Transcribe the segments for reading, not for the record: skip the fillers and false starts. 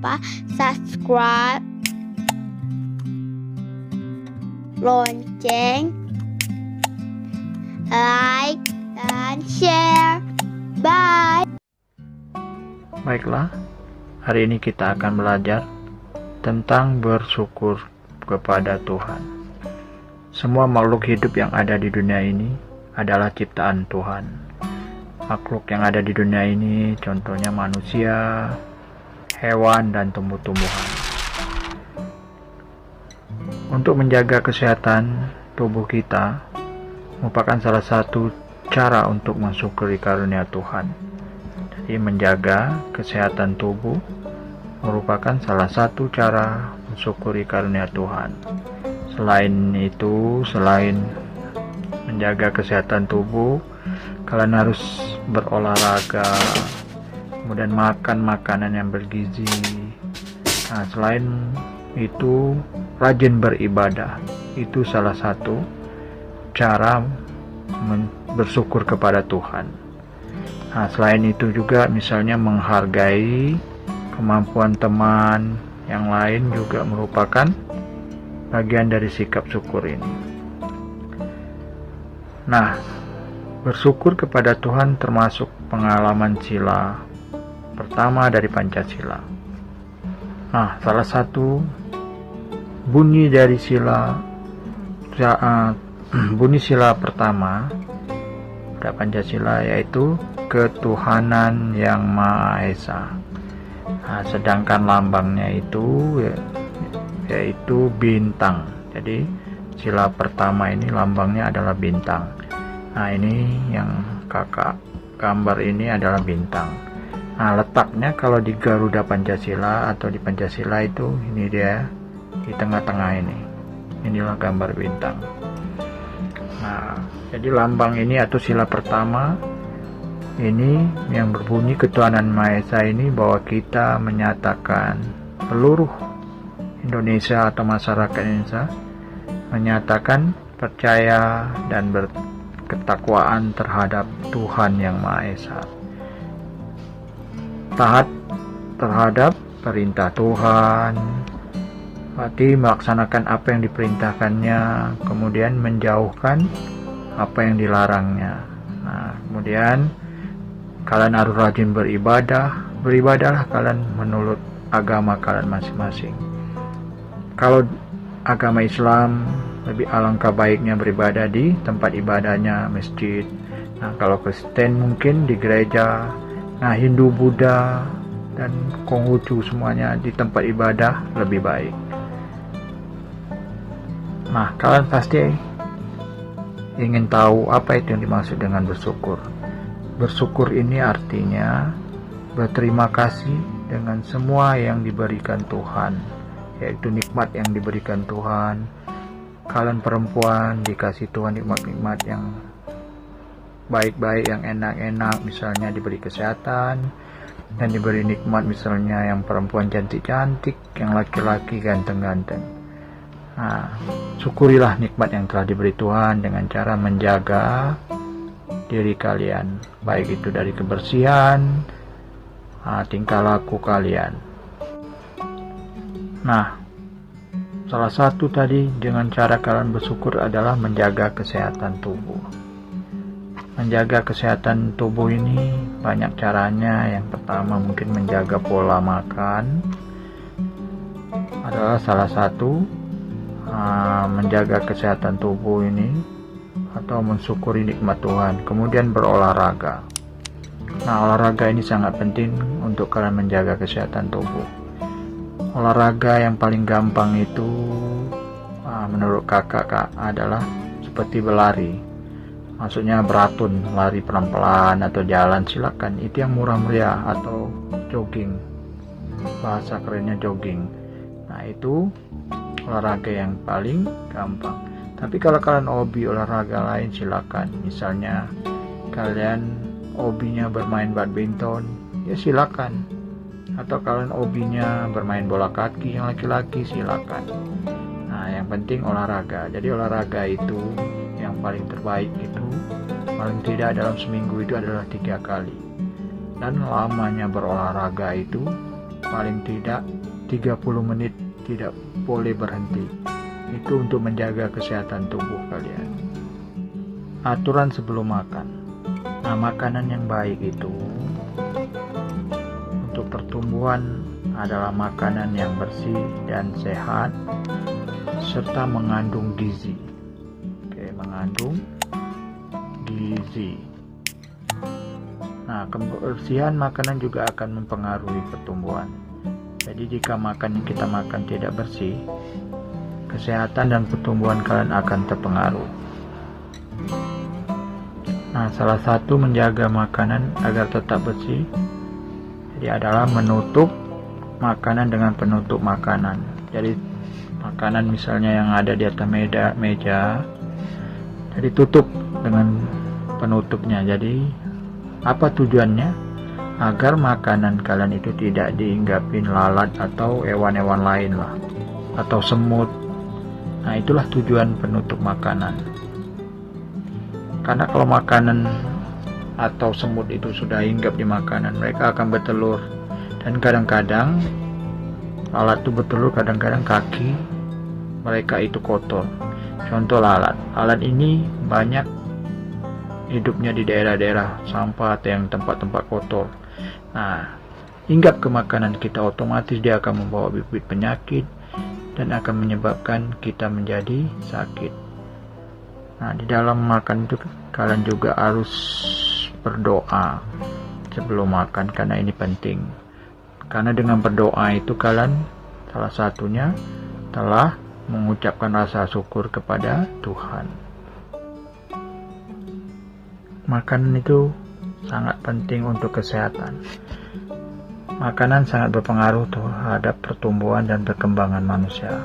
lupa subscribe, lonceng, like, dan share. Bye. Baiklah, hari ini kita akan belajar tentang bersyukur kepada Tuhan. Semua makhluk hidup yang ada di dunia ini adalah ciptaan Tuhan. Makhluk yang ada di dunia ini contohnya manusia, hewan, dan tumbuh-tumbuhan. Untuk menjaga kesehatan tubuh kita merupakan salah satu cara untuk mensyukuri karunia Tuhan. Jadi menjaga kesehatan tubuh merupakan salah satu cara mensyukuri karunia Tuhan. Selain itu, selain menjaga kesehatan tubuh, kalian harus berolahraga, kemudian makan makanan yang bergizi. Nah, selain itu, rajin beribadah. Itu salah satu cara bersyukur kepada Tuhan. Nah, selain itu juga misalnya menghargai kemampuan teman yang lain juga merupakan bagian dari sikap syukur ini. Nah, bersyukur kepada Tuhan termasuk pengalaman sila pertama dari Pancasila. Nah, salah satu bunyi dari bunyi sila pertama pada Pancasila yaitu ketuhanan yang Maha Esa. Nah, sedangkan lambangnya itu yaitu bintang. Jadi sila pertama ini lambangnya adalah bintang. Nah, ini yang kakak gambar ini adalah bintang. Nah, letaknya kalau di Garuda Pancasila atau di Pancasila itu ini dia di tengah-tengah ini. Inilah gambar bintang. Nah, jadi lambang ini atau sila pertama ini yang berbunyi ketuhanan Maha Esa ini bahwa kita menyatakan seluruh Indonesia atau masyarakat Indonesia menyatakan percaya dan berketakwaan terhadap Tuhan yang Maha Esa. Taat terhadap perintah Tuhan, berarti melaksanakan apa yang diperintahkannya, kemudian menjauhkan apa yang dilarangnya. Nah, kemudian kalian harus rajin beribadah. Beribadahlah kalian menurut agama kalian masing-masing. Kalau agama Islam lebih alangkah baiknya beribadah di tempat ibadahnya, masjid. Nah, kalau Kristen mungkin di gereja. Nah, Hindu, Buddha, dan Konghucu semuanya di tempat ibadah lebih baik. Nah, kalian pasti ingin tahu apa itu yang dimaksud dengan bersyukur. Bersyukur ini artinya berterima kasih dengan semua yang diberikan Tuhan, yaitu nikmat yang diberikan Tuhan. Kalian perempuan dikasih Tuhan nikmat-nikmat yang baik-baik, yang enak-enak, misalnya diberi kesehatan, dan diberi nikmat misalnya yang perempuan cantik-cantik, yang laki-laki ganteng-ganteng. Nah, syukurilah nikmat yang telah diberi Tuhan dengan cara menjaga diri kalian, baik itu dari kebersihan, tingkah laku kalian. Nah, salah satu tadi dengan cara kalian bersyukur adalah menjaga kesehatan tubuh. Menjaga kesehatan tubuh ini banyak caranya. Yang pertama mungkin menjaga pola makan adalah salah satu menjaga kesehatan tubuh ini atau mensyukuri nikmat Tuhan. Kemudian berolahraga. Nah, olahraga ini sangat penting untuk kalian menjaga kesehatan tubuh. Olahraga yang paling gampang itu menurut kakak adalah seperti berlari. Maksudnya beratun, lari pelan-pelan atau jalan, silakan. Itu yang murah meriah, atau jogging. Bahasa kerennya jogging. Nah, itu olahraga yang paling gampang. Tapi kalau kalian hobi olahraga lain, silakan. Misalnya kalian hobinya bermain badminton, ya silakan. Atau kalian hobinya bermain bola kaki, yang laki-laki, silakan. Nah, yang penting olahraga. Jadi olahraga itu yang paling terbaik itu paling tidak dalam seminggu itu adalah 3 kali. Dan lamanya berolahraga itu paling tidak 30 menit tidak boleh berhenti. Itu untuk menjaga kesehatan tubuh kalian. Aturan sebelum makan. Nah, makanan yang baik itu untuk pertumbuhan adalah makanan yang bersih dan sehat serta mengandung gizi. Mengandung gizi. Nah, kebersihan makanan juga akan mempengaruhi pertumbuhan. Jadi jika makan yang kita makan tidak bersih, kesehatan dan pertumbuhan kalian akan terpengaruh. Nah, salah satu menjaga makanan agar tetap bersih adalah menutup makanan dengan penutup makanan. Jadi makanan misalnya yang ada di atas meja, jadi tutup dengan penutupnya. Jadi apa tujuannya? Agar makanan kalian itu tidak diinggapin lalat atau hewan-hewan lain lah, atau semut. Nah, itulah tujuan penutup makanan. Karena kalau makanan atau semut itu sudah hinggap di makanan, mereka akan bertelur. Dan kadang-kadang lalat itu bertelur, kadang-kadang kaki mereka itu kotor. Contoh lalat. Lalat ini banyak hidupnya di daerah-daerah sampah atau yang tempat-tempat kotor. Nah, hinggap ke makanan kita, otomatis dia akan membawa bibit penyakit dan akan menyebabkan kita menjadi sakit. Nah, di dalam makan itu kalian juga harus berdoa sebelum makan, karena ini penting. Karena dengan berdoa itu kalian salah satunya telah mengucapkan rasa syukur kepada Tuhan. Makanan itu sangat penting untuk kesehatan. Makanan sangat berpengaruh terhadap pertumbuhan dan perkembangan manusia.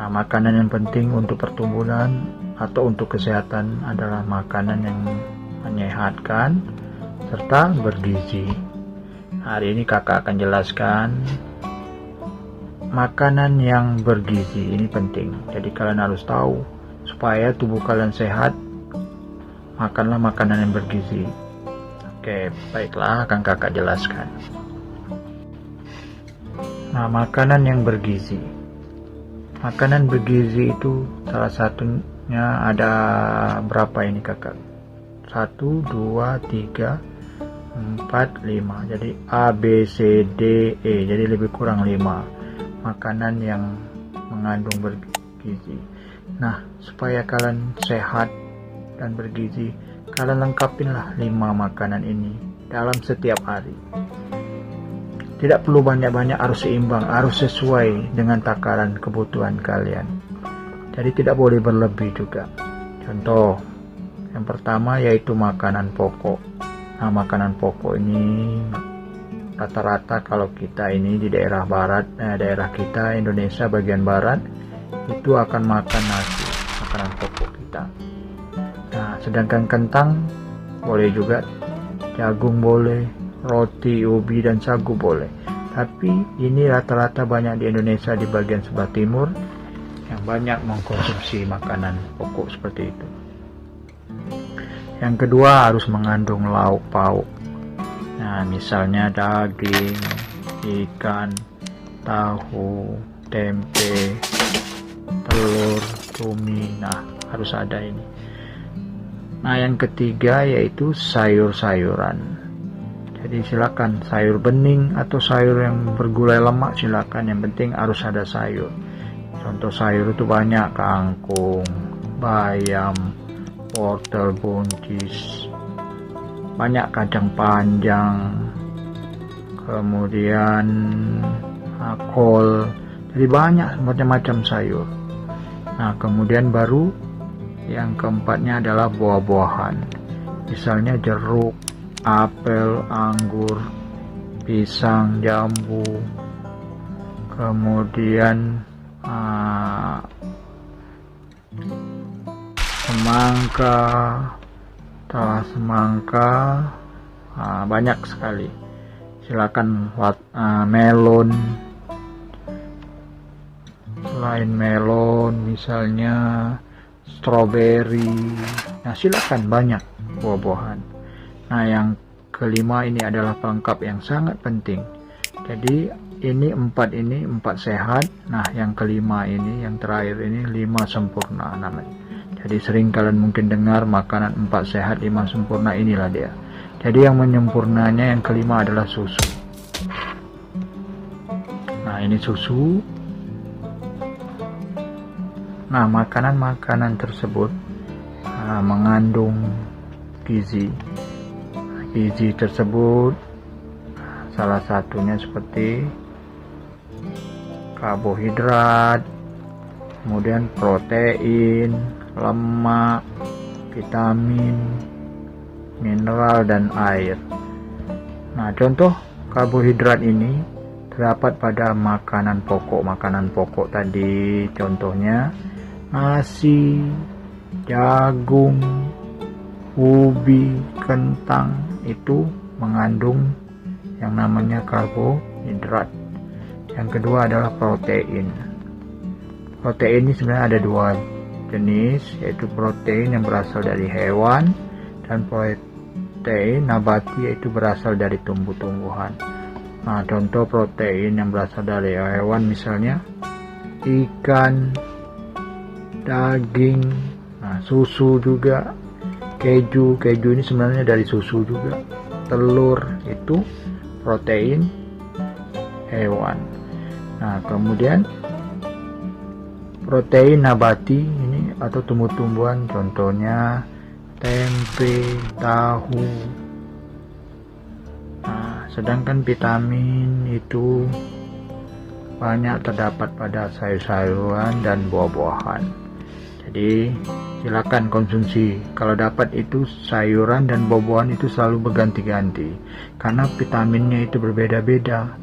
Nah, makanan yang penting untuk pertumbuhan atau untuk kesehatan adalah makanan yang menyehatkan serta bergizi. Hari ini kakak akan jelaskan makanan yang bergizi ini penting. Jadi kalian harus tahu, supaya tubuh kalian sehat, makanlah makanan yang bergizi. Oke, baiklah, akan kakak jelaskan. Nah, makanan yang bergizi. Makanan bergizi itu salah satunya ada berapa ini kakak? 1, 2, 3, 4, 5. Jadi A, B, C, D, E. Jadi lebih kurang 5 makanan yang mengandung bergizi. Nah, supaya kalian sehat dan bergizi, kalian lengkapinlah 5 makanan ini dalam setiap hari. Tidak perlu banyak-banyak, harus seimbang, harus sesuai dengan takaran kebutuhan kalian. Jadi tidak boleh berlebih juga. Contoh, yang pertama yaitu makanan pokok. Nah, makanan pokok ini rata-rata kalau kita ini di daerah barat, daerah kita Indonesia bagian barat, itu akan makan nasi, makanan pokok kita. Nah, sedangkan kentang boleh juga, jagung boleh, roti, ubi, dan sagu boleh. Tapi ini rata-rata banyak di Indonesia di bagian sebelah timur yang banyak mengkonsumsi makanan pokok seperti itu. Yang kedua harus mengandung lauk pauk. Nah, misalnya daging, ikan, tahu, tempe, telur, cumi. Nah, harus ada ini. Nah, yang ketiga yaitu sayur-sayuran. Jadi silakan sayur bening atau sayur yang bergulai lemak, silakan. Yang penting harus ada sayur. Contoh sayur itu banyak, kangkung, bayam, wortel, buncis, banyak kacang panjang, kemudian kol. Jadi banyak macam-macam sayur. Nah, kemudian baru yang keempatnya adalah buah-buahan. Misalnya jeruk, apel, anggur, pisang, jambu, kemudian semangka, semangka, banyak sekali. Silakan melon. Selain melon, misalnya stroberi. Nah, silakan banyak buah-buahan. Nah, yang kelima ini adalah pelengkap yang sangat penting. Jadi ini 4 sehat. Nah, yang kelima ini, yang terakhir ini 5 sempurna namanya. Jadi sering kalian mungkin dengar makanan 4 sehat 5 sempurna, inilah dia. Jadi yang menyempurnanya yang kelima adalah susu. Nah, ini susu. Nah, makanan-makanan tersebut mengandung gizi. Gizi tersebut salah satunya seperti karbohidrat, kemudian protein, lemak, vitamin, mineral, dan air. Nah, contoh karbohidrat ini terdapat pada makanan pokok tadi, contohnya nasi, jagung, ubi, kentang, itu mengandung yang namanya karbohidrat. Yang kedua adalah protein. Protein ini sebenarnya ada 2 jenis, yaitu protein yang berasal dari hewan dan protein nabati, yaitu berasal dari tumbuh-tumbuhan. Nah, contoh protein yang berasal dari hewan misalnya ikan, daging, susu juga, keju ini sebenarnya dari susu juga, telur itu protein hewan. Nah, kemudian protein nabati ini atau tumbuh-tumbuhan, contohnya tempe, tahu. Nah, sedangkan vitamin itu banyak terdapat pada sayur-sayuran dan buah-buahan. Jadi silakan konsumsi. Kalau dapat itu sayuran dan buah-buahan itu selalu berganti-ganti, karena vitaminnya itu berbeda-beda.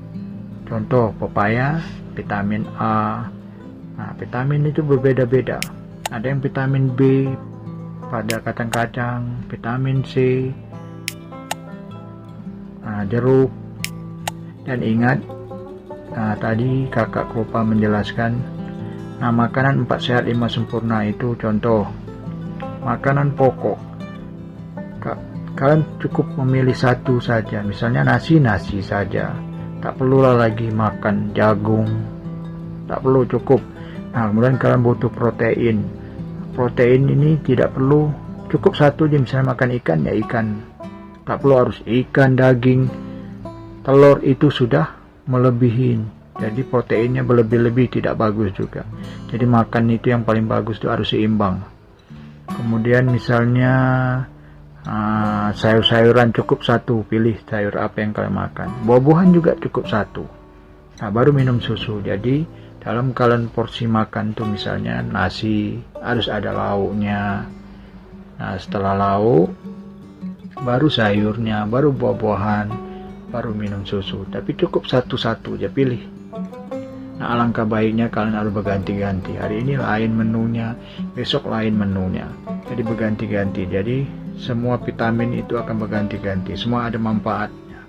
Contoh pepaya, vitamin A. Nah, vitamin itu berbeda-beda. Ada yang vitamin B pada kacang-kacang, vitamin C, jeruk. Dan ingat, tadi kakak lupa menjelaskan, makanan 4 sehat 5 sempurna itu contoh makanan pokok. Kalian cukup memilih satu saja, misalnya nasi saja, tak perlulah lagi makan jagung, tak perlu, cukup. Nah, kemudian kalian butuh protein. Protein ini tidak perlu, cukup satu aja, misalnya makan ikan ya ikan, tak perlu harus ikan, daging, telur, itu sudah melebihi. Jadi proteinnya berlebih-lebih tidak bagus juga. Jadi makan itu yang paling bagus itu harus seimbang. Kemudian misalnya sayur-sayuran cukup satu, pilih sayur apa yang kalian makan. Buah-buahan juga cukup satu. Nah, baru minum susu. Jadi dalam kalian porsi makan tuh misalnya nasi harus ada lauknya. Nah, setelah lauk baru sayurnya, baru buah-buahan, baru minum susu. Tapi cukup satu-satu aja pilih. Nah, alangkah baiknya kalian harus berganti-ganti. Hari ini lain menunya, besok lain menunya. Jadi berganti-ganti. Jadi semua vitamin itu akan berganti-ganti. Semua ada manfaatnya.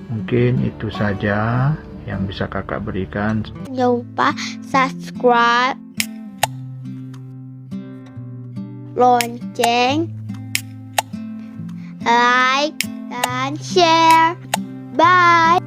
Mungkin itu saja yang bisa kakak berikan. Jangan lupa subscribe, lonceng, like, dan share. Bye.